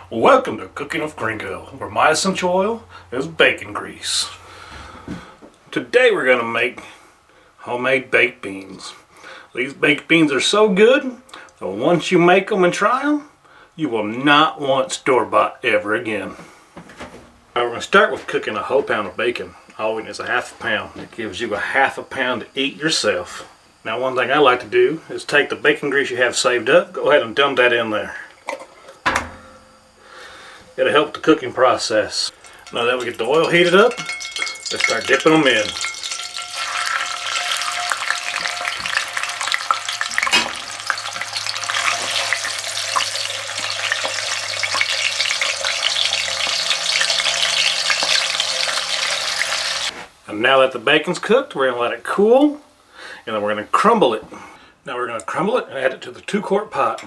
Welcome to Cooking with Gringo, where my essential oil is bacon grease. Today we're going to make homemade baked beans. These baked beans are so good that once you make them and try them, you will not want store-bought ever again. Now we're going to start with cooking a whole pound of bacon. All we need is a half a pound. It gives you a half a pound to eat yourself. Now one thing I like to do is take the bacon grease you have saved up, go ahead and dump that in there. It'll help the cooking process. Now that we get the oil heated up, let's start dipping them in. And now that the bacon's cooked, we're going to let it cool, and then we're going to crumble it. Now we're going to crumble it and add it to the 2-quart pot.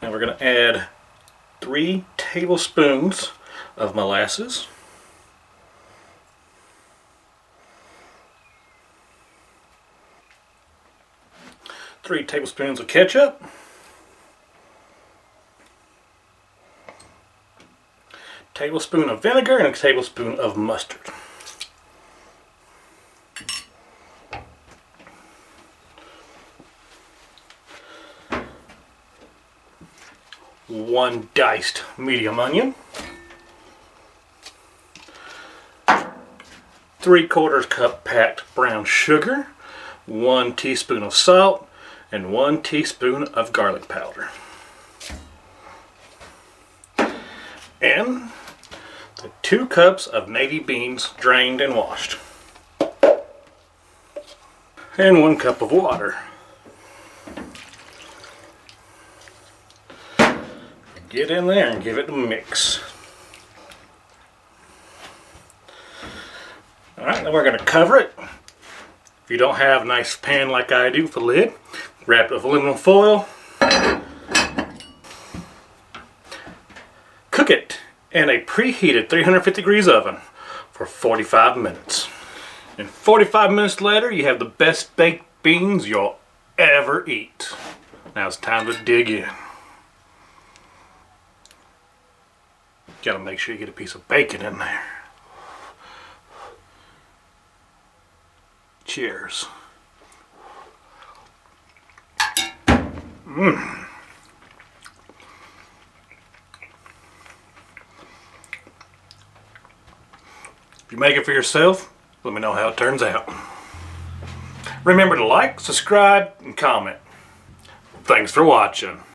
Now we're going to add 3 tablespoons of molasses, 3 tablespoons of ketchup, tablespoon of vinegar, and a tablespoon of mustard. One diced medium onion, 3/4 cup packed brown sugar, 1 teaspoon of salt, and 1 teaspoon of garlic powder. And the 2 cups of navy beans drained and washed. And 1 cup of water. Get in there and give it a mix. Alright, then we're going to cover it. If you don't have a nice pan like I do with a lid, wrap it with aluminum foil. Cook it in a preheated 350 degrees oven for 45 minutes. And 45 minutes later, you have the best baked beans you'll ever eat. Now it's time to dig in. Gotta make sure you get a piece of bacon in there. Cheers. If you make it for yourself, let me know how it turns out. Remember to like, subscribe, and comment. Thanks for watching.